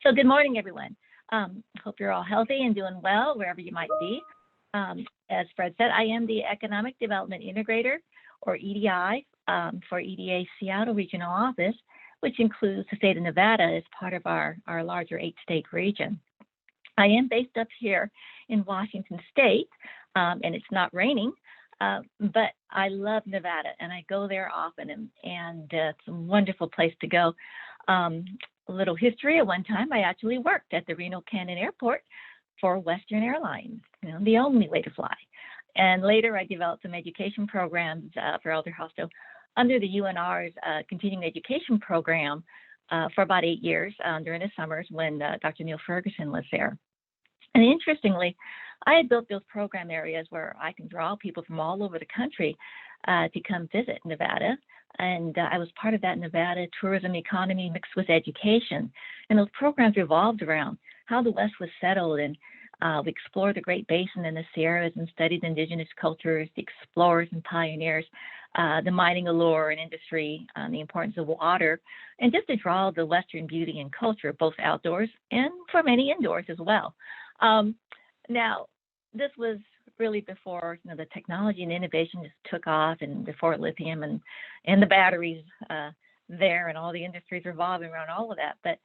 So good morning, everyone. Hope you're all healthy and doing well wherever you might be. As Fred said, I am the Economic Development Integrator, or EDI, for EDA Seattle Regional Office, which includes the state of Nevada as part of our larger 8-state region. I am based up here in Washington State, and it's not raining, but I love Nevada, and I go there often, and it's a wonderful place to go. A little history: at one time, I actually worked at the Reno Cannon Airport for Western Airlines, the only way to fly. And later, I developed some education programs for Elder Hostel under the UNR's continuing education program for about 8 years during the summers when Dr. Neil Ferguson was there. And interestingly, I had built those program areas where I can draw people from all over the country to come visit Nevada. And I was part of that Nevada tourism economy mixed with education. And those programs revolved around how the West was settled, and we explored the Great Basin and the Sierras and studied indigenous cultures, the explorers and pioneers, the mining allure and industry, the importance of water, and just to draw the Western beauty and culture, both outdoors and for many indoors as well. Now, this was really before the technology and innovation just took off, and before lithium and the batteries there, and all the industries revolving around all of that. But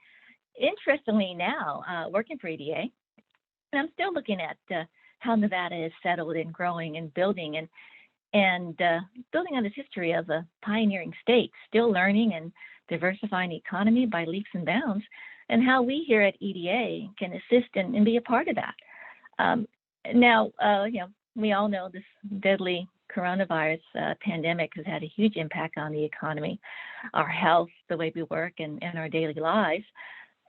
interestingly now, working for EDA, and I'm still looking at how Nevada is settled and growing and building, and building on this history of a pioneering state, still learning and diversifying the economy by leaps and bounds, and how we here at EDA can assist and be a part of that. Now, we all know this deadly coronavirus pandemic has had a huge impact on the economy, our health, the way we work, and our daily lives.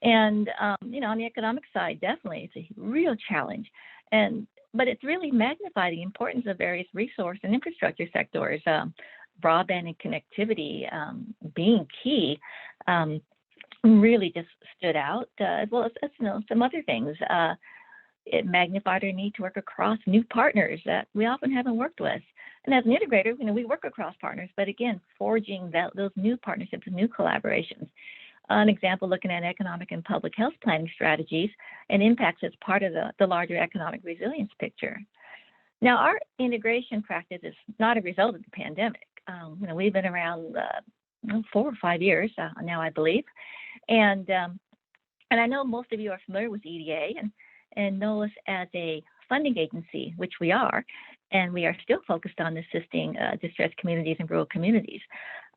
And, on the economic side, definitely, it's a real challenge. But it's really magnified the importance of various resource and infrastructure sectors, broadband and connectivity being key. Really just stood out, as well as some other things. It magnified our need to work across new partners that we often haven't worked with. And as an integrator, we work across partners, but again, forging those new partnerships and new collaborations. An example, looking at economic and public health planning strategies and impacts as part of the larger economic resilience picture. Now, our integration practice is not a result of the pandemic. We've been around 4 or 5 years now, I believe. And I know most of you are familiar with EDA and know us as a funding agency, which we are, and we are still focused on assisting distressed communities and rural communities.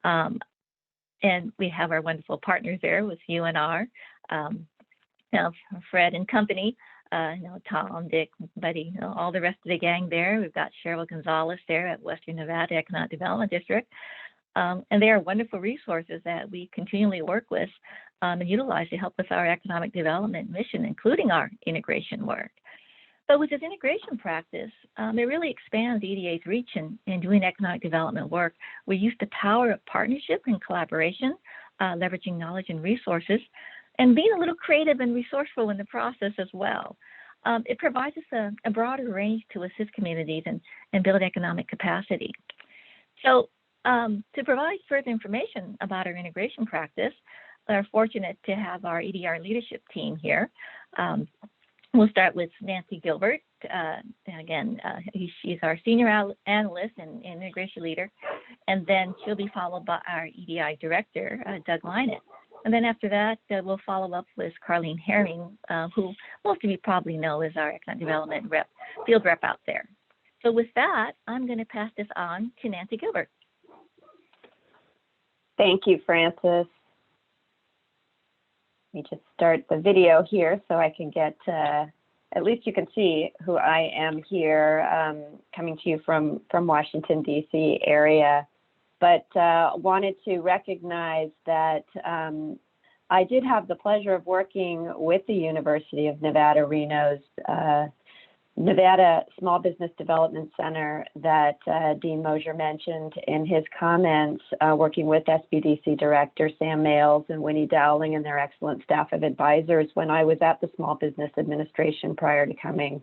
And we have our wonderful partners there with UNR, Fred and company, Tom, Dick, Buddy, all the rest of the gang there. We've got Cheryl Gonzalez there at Western Nevada Economic Development District. And they are wonderful resources that we continually work with and utilize to help with our economic development mission, including our integration work. But with this integration practice, it really expands EDA's reach in doing economic development work. We use the power of partnership and collaboration, leveraging knowledge and resources, and being a little creative and resourceful in the process as well. It provides us a broader range to assist communities and build economic capacity. So to provide further information about our integration practice, we're fortunate to have our EDR leadership team here. We'll start with Nancy Gilbert. She's our senior analyst and integration leader. And then she'll be followed by our EDI director, Doug Lynott. And then after that, we'll follow up with Carleen Herring, who most of you probably know is our economic development field rep out there. So with that, I'm going to pass this on to Nancy Gilbert. Thank you, Frances. Let me just start the video here so I can get, at least you can see who I am here, coming to you from Washington, D.C. area. But wanted to recognize that I did have the pleasure of working with the University of Nevada, Reno's Nevada Small Business Development Center that Dean Mosier mentioned in his comments, working with SBDC Director Sam Males and Winnie Dowling and their excellent staff of advisors when I was at the Small Business Administration prior to coming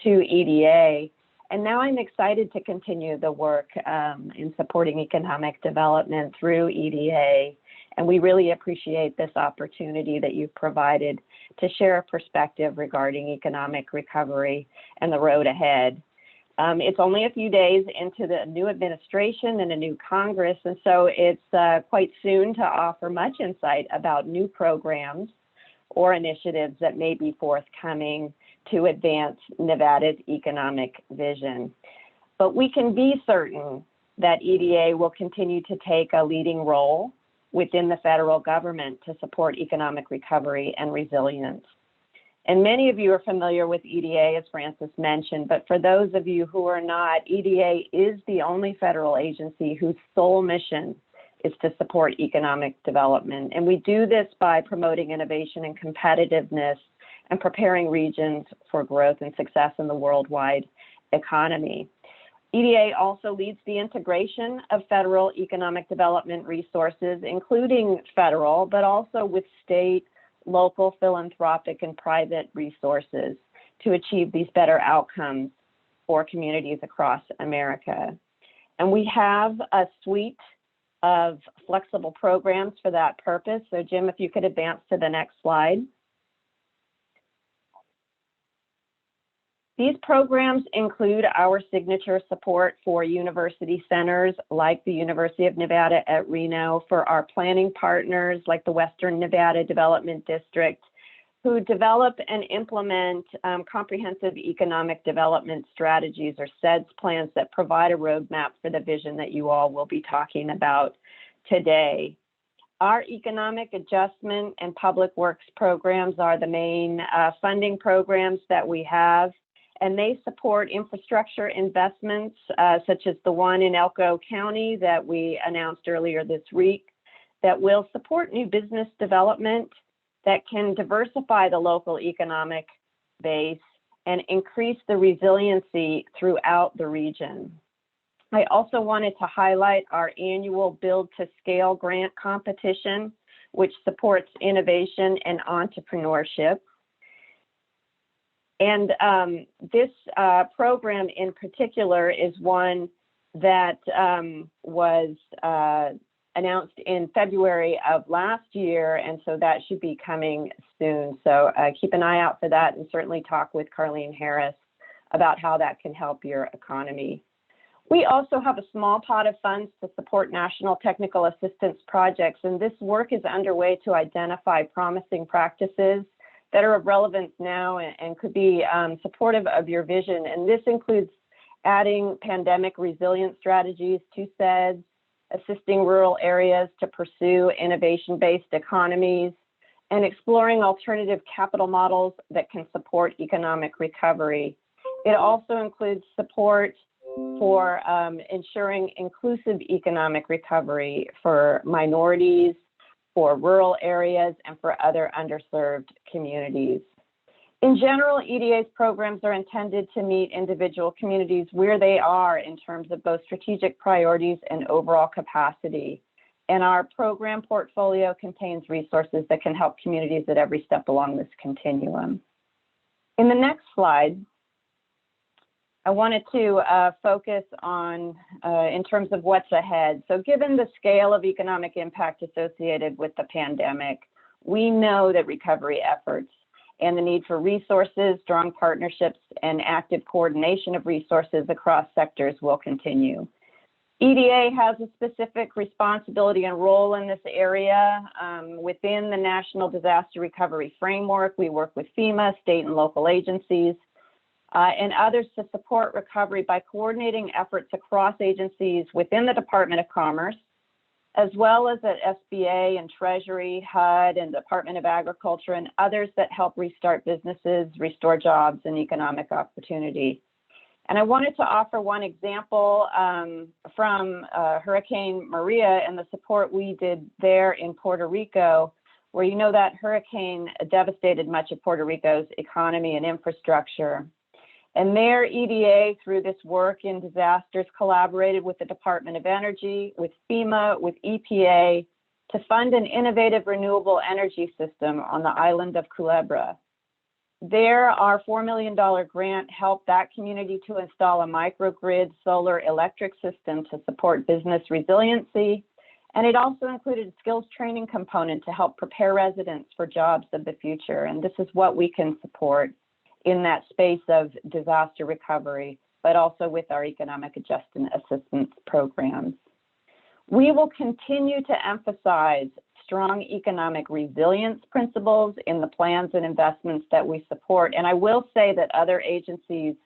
to EDA. And now I'm excited to continue the work in supporting economic development through EDA And we really appreciate this opportunity that you've provided to share a perspective regarding economic recovery and the road ahead. It's only a few days into the new administration and a new Congress, and so it's quite soon to offer much insight about new programs or initiatives that may be forthcoming to advance Nevada's economic vision. But we can be certain that EDA will continue to take a leading role within the federal government to support economic recovery and resilience. And many of you are familiar with EDA, as Frances mentioned, but for those of you who are not, EDA is the only federal agency whose sole mission is to support economic development. And we do this by promoting innovation and competitiveness and preparing regions for growth and success in the worldwide economy. EDA also leads the integration of federal economic development resources, including federal, but also with state, local, philanthropic, and private resources to achieve these better outcomes for communities across America. And we have a suite of flexible programs for that purpose. So Jim, if you could advance to the next slide. These programs include our signature support for university centers like the University of Nevada at Reno, for our planning partners like the Western Nevada Development District, who develop and implement comprehensive economic development strategies, or CEDS plans, that provide a roadmap for the vision that you all will be talking about today. Our economic adjustment and public works programs are the main funding programs that we have, and they support infrastructure investments such as the one in Elko County that we announced earlier this week, that will support new business development that can diversify the local economic base and increase the resiliency throughout the region. I also wanted to highlight our annual Build to Scale grant competition, which supports innovation and entrepreneurship. And this program in particular is one that was announced in February of last year, and so that should be coming soon. So keep an eye out for that, and certainly talk with Carleen Harris about how that can help your economy. We also have a small pot of funds to support national technical assistance projects, and this work is underway to identify promising practices that are of relevance now and could be supportive of your vision. And this includes adding pandemic resilience strategies to CEDS, assisting rural areas to pursue innovation-based economies, and exploring alternative capital models that can support economic recovery. It also includes support for ensuring inclusive economic recovery for minorities, for rural areas, and for other underserved communities. In general, EDA's programs are intended to meet individual communities where they are in terms of both strategic priorities and overall capacity. And our program portfolio contains resources that can help communities at every step along this continuum. In the next slide, I wanted to focus on in terms of what's ahead. So given the scale of economic impact associated with the pandemic, we know that recovery efforts and the need for resources, strong partnerships, and active coordination of resources across sectors will continue. EDA has a specific responsibility and role in this area. Within the National Disaster Recovery Framework, we work with FEMA, state and local agencies, and others to support recovery by coordinating efforts across agencies within the Department of Commerce, as well as at SBA and Treasury, HUD, and Department of Agriculture, and others that help restart businesses, restore jobs, and economic opportunity. And I wanted to offer one example from Hurricane Maria and the support we did there in Puerto Rico, where you know that hurricane devastated much of Puerto Rico's economy and infrastructure. And there, EDA, through this work in disasters, collaborated with the Department of Energy, with FEMA, with EPA, to fund an innovative renewable energy system on the island of Culebra. There, our $4 million grant helped that community to install a microgrid solar electric system to support business resiliency And it also included a skills training component to help prepare residents for jobs of the future. And this is what we can support in that space of disaster recovery, but also with our economic adjustment assistance programs. We will continue to emphasize strong economic resilience principles in the plans and investments that we support. And I will say that other agencies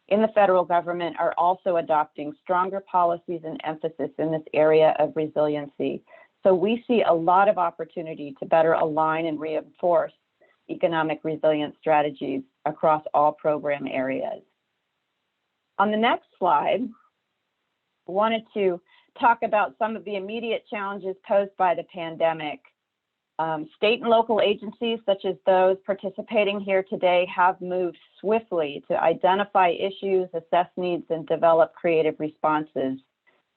in the federal government are also adopting stronger policies and emphasis in this area of resiliency. So we see a lot of opportunity to better align and reinforce economic resilience strategies across all program areas. On the next slide, I wanted to talk about some of the immediate challenges posed by the pandemic. State and local agencies, such as those participating here today, have moved swiftly to identify issues, assess needs, and develop creative responses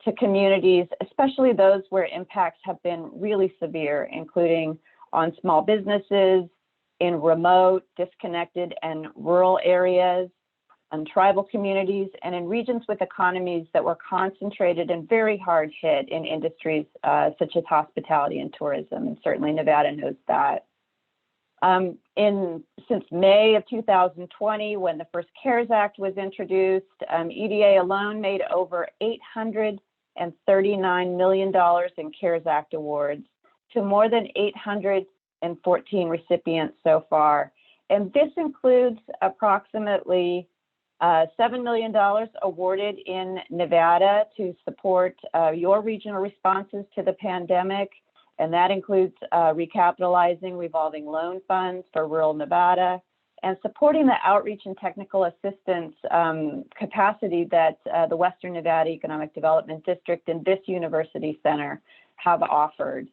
to communities, especially those where impacts have been really severe, including on small businesses, in remote, disconnected, and rural areas, on tribal communities, and in regions with economies that were concentrated and very hard hit in industries such as hospitality and tourism, and certainly Nevada knows that. Since May of 2020, when the first CARES Act was introduced, EDA alone made over $839 million in CARES Act awards to more than 814 recipients so far. And this includes approximately $7 million awarded in Nevada to support your regional responses to the pandemic. And that includes recapitalizing revolving loan funds for rural Nevada and supporting the outreach and technical assistance capacity that the Western Nevada Economic Development District and this University Center have offered.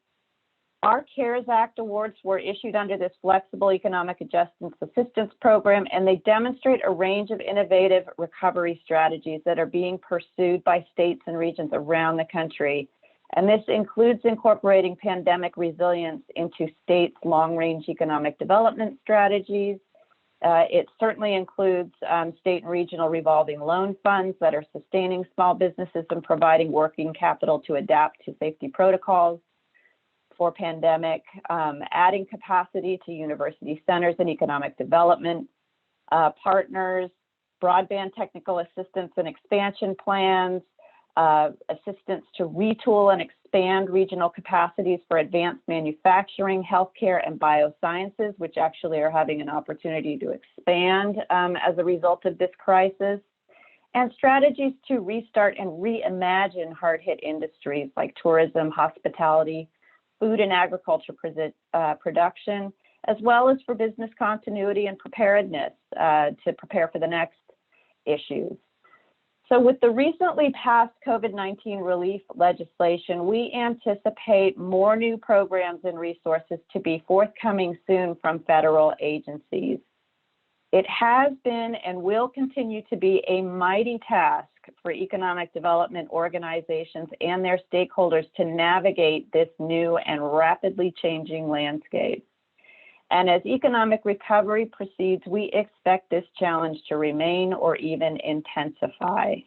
Our CARES Act awards were issued under this flexible economic adjustment assistance program, and they demonstrate a range of innovative recovery strategies that are being pursued by states and regions around the country. And this includes incorporating pandemic resilience into states' long-range economic development strategies. It certainly includes state and regional revolving loan funds that are sustaining small businesses and providing working capital to adapt to safety protocols for pandemic, adding capacity to university centers and economic development partners, broadband technical assistance and expansion plans, assistance to retool and expand regional capacities for advanced manufacturing, healthcare, and biosciences, which actually are having an opportunity to expand as a result of this crisis, and strategies to restart and reimagine hard-hit industries like tourism, hospitality, food and agriculture production, as well as for business continuity and preparedness to prepare for the next issues. So with the recently passed COVID-19 relief legislation, we anticipate more new programs and resources to be forthcoming soon from federal agencies. It has been and will continue to be a mighty task for economic development organizations and their stakeholders to navigate this new and rapidly changing landscape. And as economic recovery proceeds, we expect this challenge to remain or even intensify.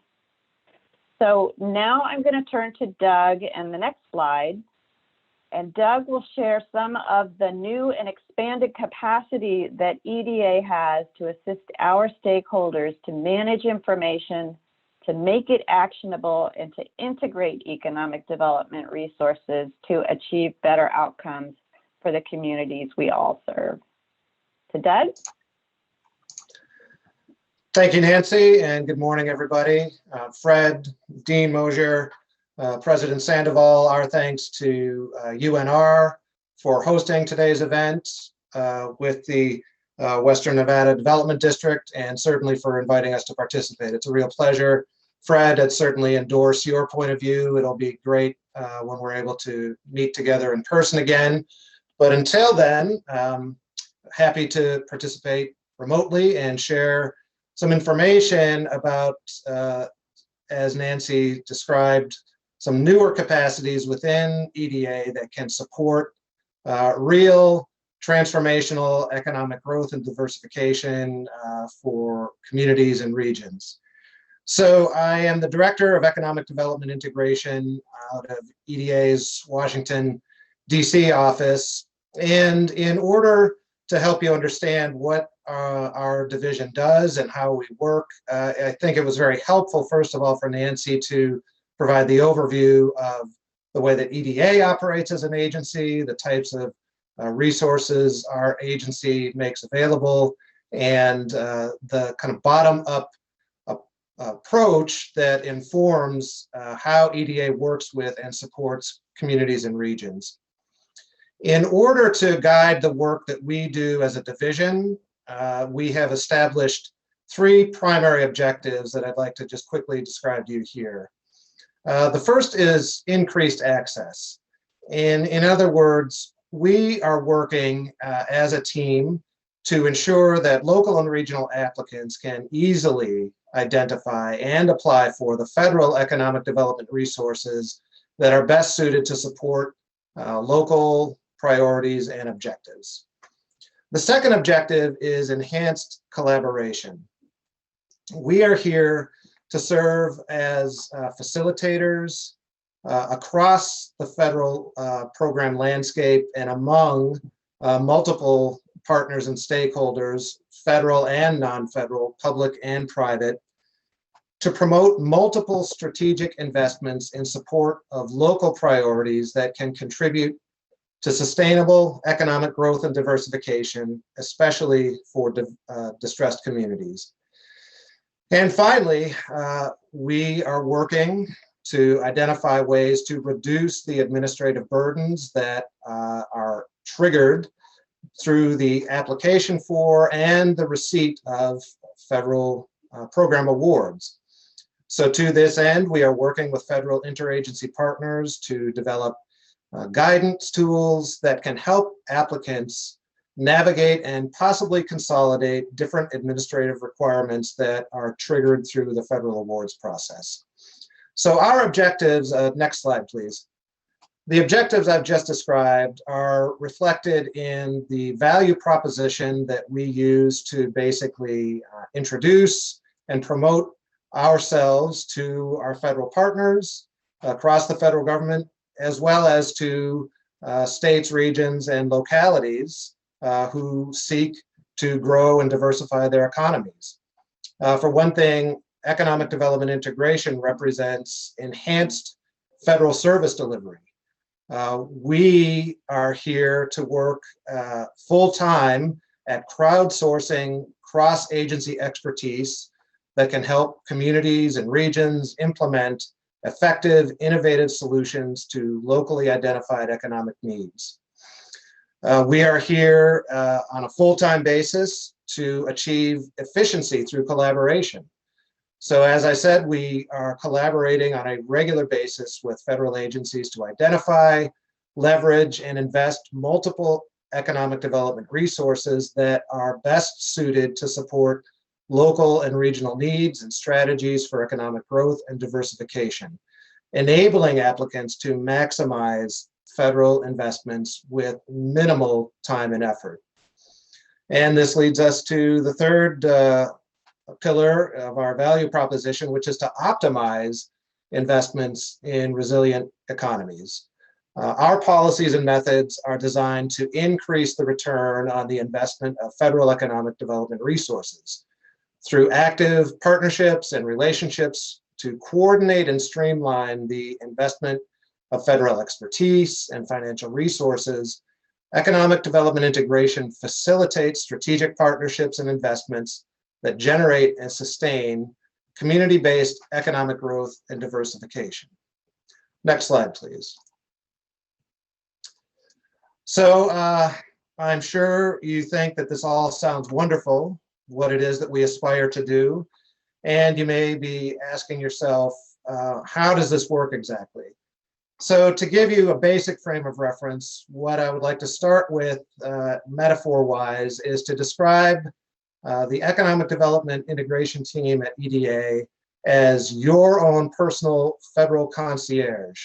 So now I'm going to turn to Doug and the next slide. And Doug will share some of the new and expanded capacity that EDA has to assist our stakeholders to manage information, to make it actionable, and to integrate economic development resources to achieve better outcomes for the communities we all serve. So Doug? Thank you, Nancy, and good morning, everybody. Fred, Dean Mosier, President Sandoval, our thanks to UNR for hosting today's event with the Western Nevada Development District, and certainly for inviting us to participate. It's a real pleasure. Fred, I'd certainly endorse your point of view. It'll be great when we're able to meet together in person again. But until then, happy to participate remotely and share some information about, as Nancy described, some newer capacities within EDA that can support real transformational economic growth and diversification for communities and regions. So I am the Director of Economic Development Integration. out of EDA's Washington, D.C. office. And in order to help you understand what our division does and how we work, I think it was very helpful, first of all, for Nancy to provide the overview of the way that EDA operates as an agency, the types of resources our agency makes available, and the kind of bottom-up approach that informs how EDA works with and supports communities and regions. In order to guide the work that we do as a division, we have established 3 primary objectives that I'd like to just quickly describe to you here. The first is increased access. In other words, we are working as a team to ensure that local and regional applicants can easily identify and apply for the federal economic development resources that are best suited to support local priorities and objectives. The second objective is enhanced collaboration. We are here to serve as facilitators across the federal program landscape and among multiple partners and stakeholders, federal and non-federal, public and private, to promote multiple strategic investments in support of local priorities that can contribute to sustainable economic growth and diversification, especially for distressed communities. And finally, we are working to identify ways to reduce the administrative burdens that are triggered through the application for and the receipt of federal program awards. So to this end, we are working with federal interagency partners to develop guidance tools that can help applicants navigate and possibly consolidate different administrative requirements that are triggered through the federal awards process. So our objectives, next slide, please. The objectives I've just described are reflected in the value proposition that we use to basically introduce and promote ourselves to our federal partners across the federal government, as well as to states, regions, and localities who seek to grow and diversify their economies. For one thing, economic development integration represents enhanced federal service delivery. We are here to work full-time at crowdsourcing cross-agency expertise that can help communities and regions implement effective, innovative solutions to locally identified economic needs. We are here on a full-time basis to achieve efficiency through collaboration. So as I said, we are collaborating on a regular basis with federal agencies to identify, leverage, and invest multiple economic development resources that are best suited to support local and regional needs and strategies for economic growth and diversification, enabling applicants to maximize federal investments with minimal time and effort. And this leads us to the third pillar of our value proposition, which is to optimize investments in resilient economies. Our policies and methods are designed to increase the return on the investment of federal economic development resources through active partnerships and relationships to coordinate and streamline the investment of federal expertise and financial resources. Economic development integration facilitates strategic partnerships and investments that generate and sustain community-based economic growth and diversification. Next slide, please. So I'm sure you think that this all sounds wonderful, what it is that we aspire to do. And you may be asking yourself, how does this work exactly? So to give you a basic frame of reference, what I would like to start with metaphor-wise is to describe the Economic Development Integration team at EDA as your own personal federal concierge.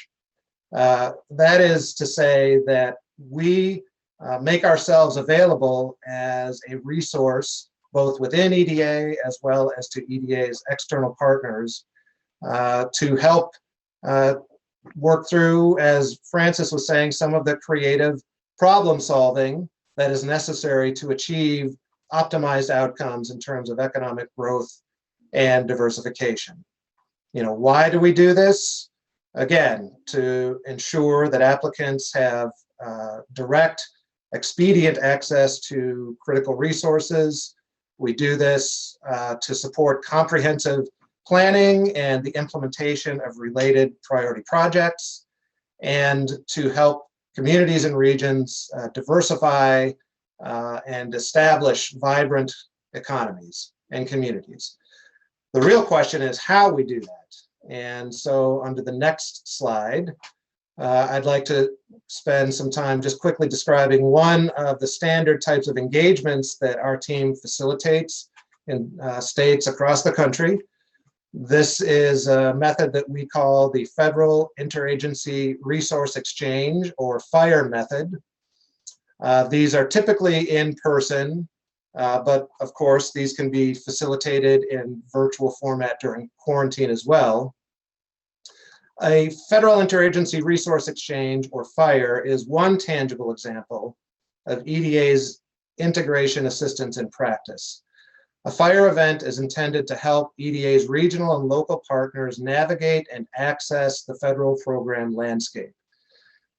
That is to say that we make ourselves available as a resource both within EDA as well as to EDA's external partners to help work through, as Frances was saying, some of the creative problem solving that is necessary to achieve optimized outcomes in terms of economic growth and diversification. Why do we do this? Again, to ensure that applicants have direct, expedient access to critical resources. We do this to support comprehensive planning and the implementation of related priority projects, and to help communities and regions diversify and establish vibrant economies and communities. The real question is how we do that. And so under the next slide, I'd like to spend some time just quickly describing one of the standard types of engagements that our team facilitates in states across the country. This is a method that we call the Federal Interagency Resource Exchange, or FIRE method. These are typically in person, but of course these can be facilitated in virtual format during quarantine as well. A Federal Interagency Resource Exchange, or FIRE, is one tangible example of EDA's integration assistance in practice. A FIRE event is intended to help EDA's regional and local partners navigate and access the federal program landscape.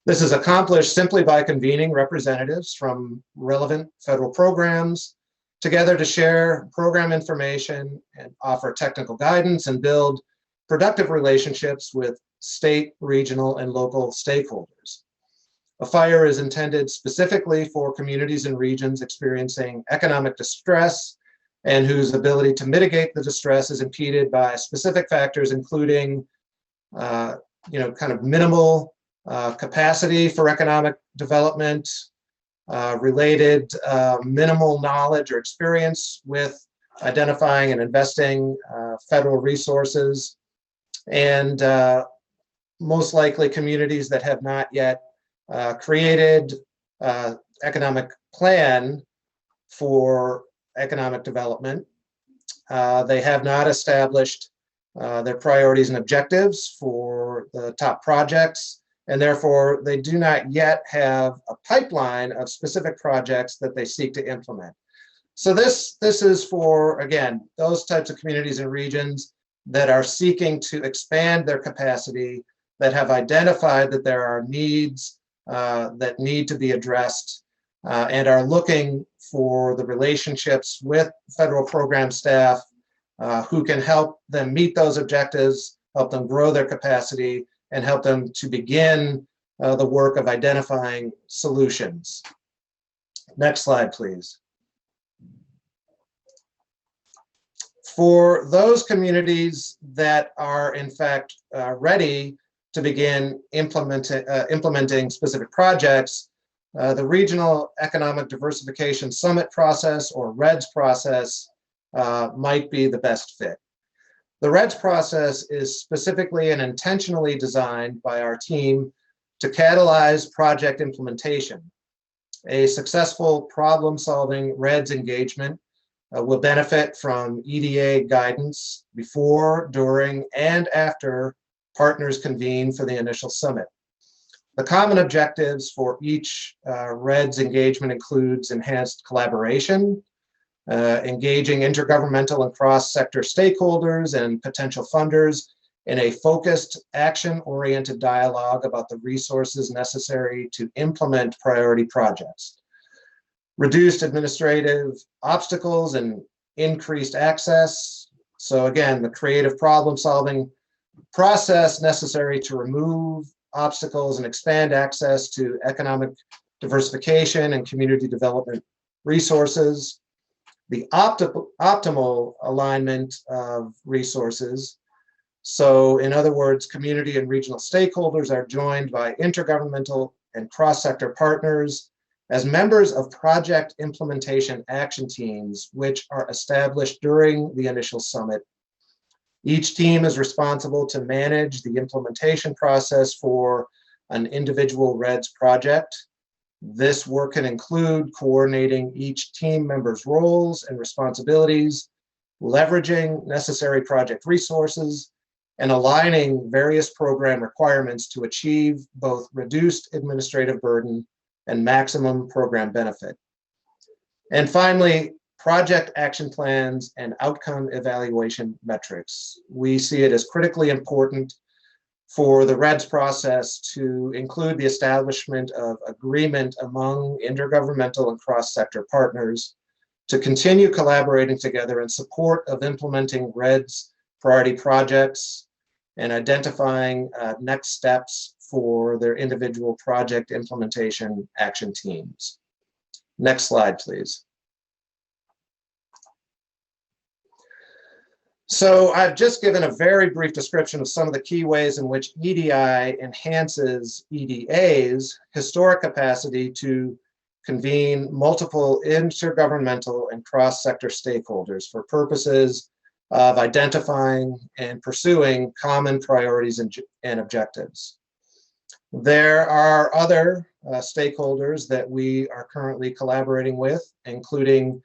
This is accomplished simply by convening representatives from relevant federal programs together to share program information and offer technical guidance and build productive relationships with state, regional, and local stakeholders. A FIRE is intended specifically for communities and regions experiencing economic distress and whose ability to mitigate the distress is impeded by specific factors, including kind of minimal capacity for economic development, related minimal knowledge or experience with identifying and investing federal resources, and most likely communities that have not yet created economic plan for economic development. They have not established their priorities and objectives for the top projects, and therefore they do not yet have a pipeline of specific projects that they seek to implement. So this is for, again, those types of communities and regions that are seeking to expand their capacity, that have identified that there are needs that need to be addressed, and are looking for the relationships with federal program staff who can help them meet those objectives, help them grow their capacity, and help them to begin the work of identifying solutions. Next slide, please. For those communities that are in fact ready to begin implementing specific projects, the Regional Economic Diversification Summit process, or REDS process, might be the best fit. The REDS process is specifically and intentionally designed by our team to catalyze project implementation. A successful problem-solving REDS engagement will benefit from EDA guidance before, during, and after partners convene for the initial summit. The common objectives for each REDS engagement includes enhanced collaboration, engaging intergovernmental and cross-sector stakeholders and potential funders in a focused, action-oriented dialogue about the resources necessary to implement priority projects. Reduced administrative obstacles and increased access. So again, the creative problem-solving process necessary to remove obstacles and expand access to economic diversification and community development resources. The optimal alignment of resources. So in other words, community and regional stakeholders are joined by intergovernmental and cross-sector partners as members of project implementation action teams, which are established during the initial summit. Each team is responsible to manage the implementation process for an individual REDS project. This work can include coordinating each team member's roles and responsibilities, leveraging necessary project resources, and aligning various program requirements to achieve both reduced administrative burden and maximum program benefit. And finally, project action plans and outcome evaluation metrics. We see it as critically important for the REDS process to include the establishment of agreement among intergovernmental and cross-sector partners to continue collaborating together in support of implementing REDS priority projects and identifying next steps for their individual project implementation action teams. Next slide, please. So I've just given a very brief description of some of the key ways in which EDI enhances EDA's historic capacity to convene multiple intergovernmental and cross-sector stakeholders for purposes of identifying and pursuing common priorities and objectives. There are other stakeholders that we are currently collaborating with, including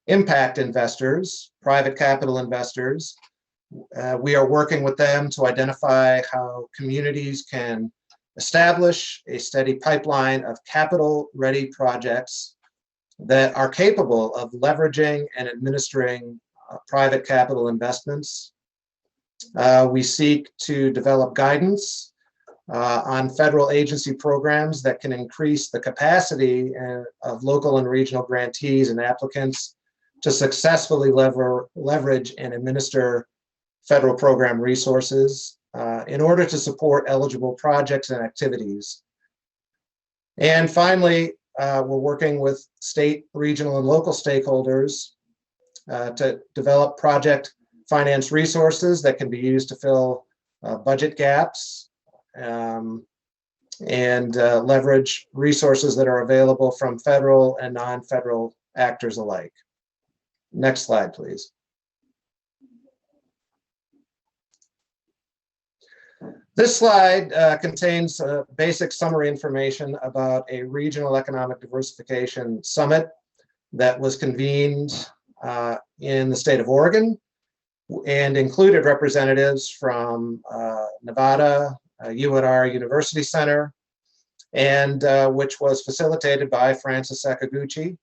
impact investors, private capital investors. We are working with them to identify how communities can establish a steady pipeline of capital-ready projects that are capable of leveraging and administering private capital investments. We seek to develop guidance on federal agency programs that can increase the capacity of local and regional grantees and applicants to successfully leverage and administer federal program resources in order to support eligible projects and activities. And finally, we're working with state, regional, and local stakeholders to develop project finance resources that can be used to fill budget gaps and leverage resources that are available from federal and non-federal actors alike. Next slide, please. This slide contains basic summary information about a regional economic diversification summit that was convened in the state of Oregon and included representatives from Nevada, UNR University Center, and which was facilitated by Frances Sakaguchi.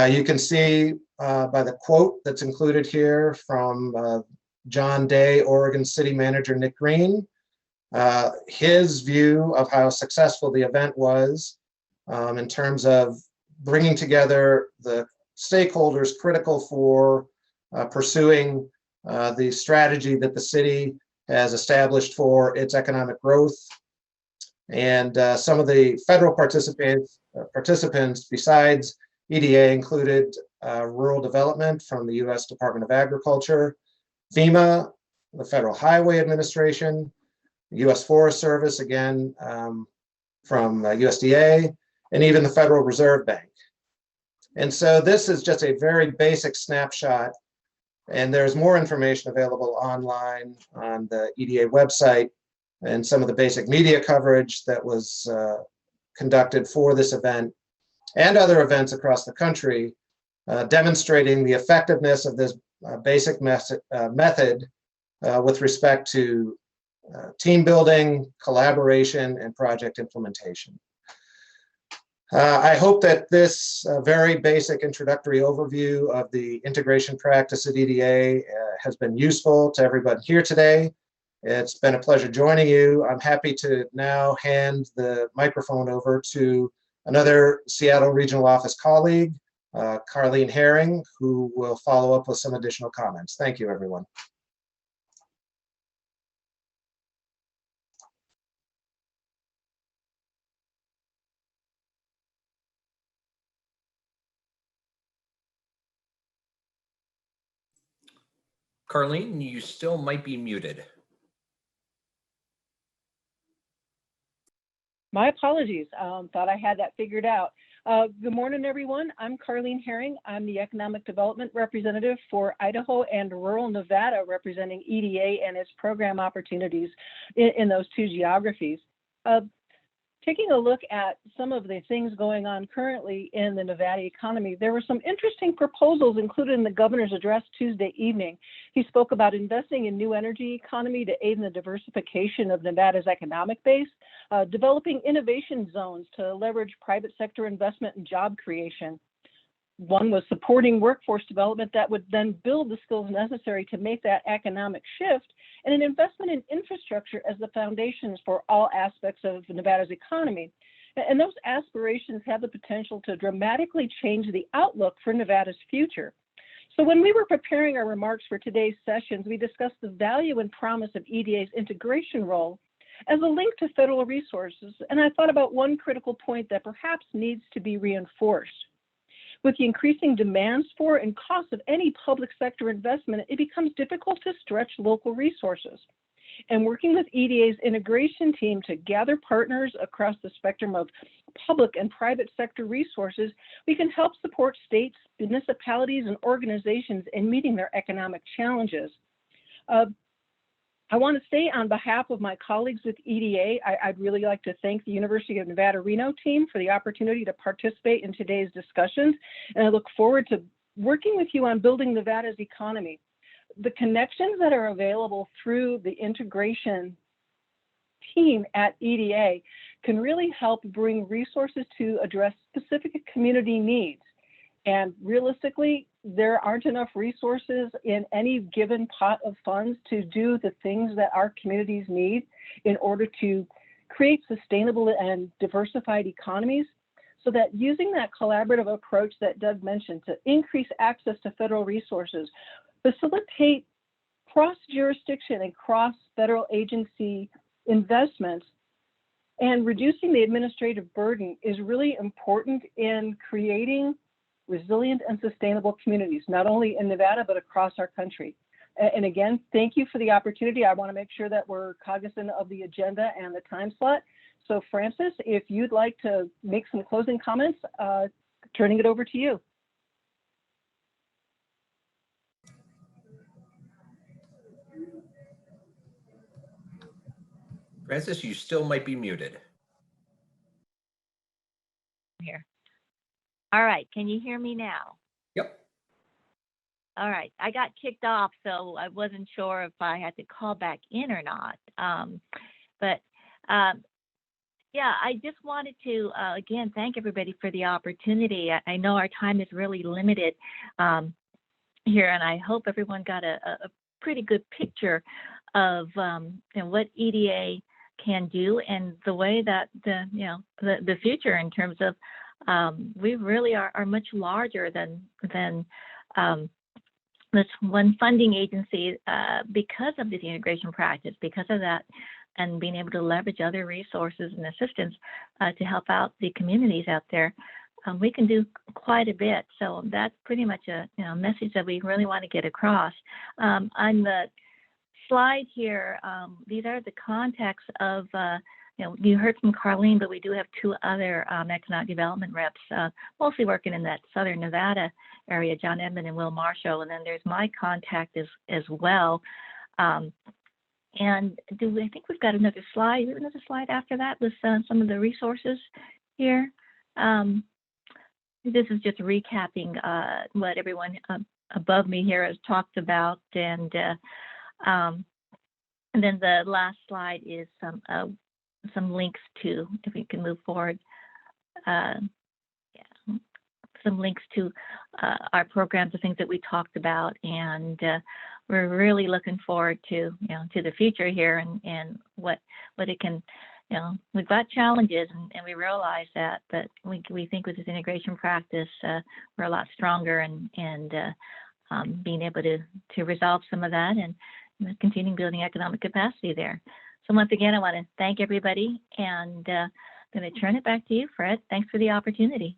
You can see by the quote that's included here from John Day, Oregon City Manager Nick Green, his view of how successful the event was in terms of bringing together the stakeholders critical for pursuing the strategy that the city has established for its economic growth. And some of the federal participants besides EDA included rural development from the U.S. Department of Agriculture, FEMA, the Federal Highway Administration, U.S. Forest Service, again, from USDA, and even the Federal Reserve Bank. And so this is just a very basic snapshot, and there's more information available online on the EDA website and some of the basic media coverage that was conducted for this event and other events across the country, demonstrating the effectiveness of this basic method with respect to team building, collaboration, and project implementation. I hope that this very basic introductory overview of the integration practice at EDA has been useful to everybody here today. It's been a pleasure joining you. I'm happy to now hand the microphone over to another Seattle Regional Office colleague, Carleen Herring, who will follow up with some additional comments. Thank you, everyone. Carleen, you still might be muted. My apologies. Thought I had that figured out. Good morning, everyone. I'm Carleen Herring. I'm the Economic Development Representative for Idaho and rural Nevada, representing EDA and its program opportunities in those two geographies. taking a look at some of the things going on currently in the Nevada economy, there were some interesting proposals included in the governor's address Tuesday evening. He spoke about investing in new energy economy to aid in the diversification of Nevada's economic base, developing innovation zones to leverage private sector investment and job creation. One was supporting workforce development that would then build the skills necessary to make that economic shift, and an investment in infrastructure as the foundations for all aspects of Nevada's economy. And those aspirations have the potential to dramatically change the outlook for Nevada's future. So when we were preparing our remarks for today's sessions, we discussed the value and promise of EDA's integration role as a link to federal resources, and I thought about one critical point that perhaps needs to be reinforced. With the increasing demands for and costs of any public sector investment, it becomes difficult to stretch local resources. And working with EDA's integration team to gather partners across the spectrum of public and private sector resources, we can help support states, municipalities, and organizations in meeting their economic challenges. I want to say on behalf of my colleagues with EDA, I'd really like to thank the University of Nevada, Reno team for the opportunity to participate in today's discussions, and I look forward to working with you on building Nevada's economy. The connections that are available through the integration team at EDA can really help bring resources to address specific community needs. And realistically, there aren't enough resources in any given pot of funds to do the things that our communities need in order to create sustainable and diversified economies. So that using that collaborative approach that Doug mentioned to increase access to federal resources, facilitate cross-jurisdiction and cross-federal agency investments, and reducing the administrative burden is really important in creating resilient and sustainable communities, not only in Nevada, but across our country. And again, thank you for the opportunity. I want to make sure that we're cognizant of the agenda and the time slot. So Frances, if you'd like to make some closing comments, turning it over to you. Frances, you still might be muted. Here. All right, can you hear me now? Yep. All right, I got kicked off, so I wasn't sure if I had to call back in or not. Yeah, I just wanted to, again, thank everybody for the opportunity. I know our time is really limited here, and I hope everyone got a pretty good picture of what EDA can do and the way that the future in terms of we really are much larger than this one funding agency because of this integration practice, because of that, and being able to leverage other resources and assistance to help out the communities out there. We can do quite a bit. So that's pretty much a message that we really want to get across. On the slide here, these are the contacts of you heard from Carleen, but we do have two other economic development reps, mostly working in that southern Nevada area, John Edmond and Will Marshall. And then there's my contact as well. And I think we've got another slide. We have another slide after that with some of the resources here. This is just recapping what everyone above me here has talked about. And then the last slide is some links to, if we can move forward, some links to our programs, the things that we talked about, and we're really looking forward to to the future here and what it can. We've got challenges, and we realize that, but we think with this integration practice, we're a lot stronger and being able to resolve some of that and continue building economic capacity there. So once again, I want to thank everybody, and I'm going to turn it back to you, Fred. Thanks for the opportunity.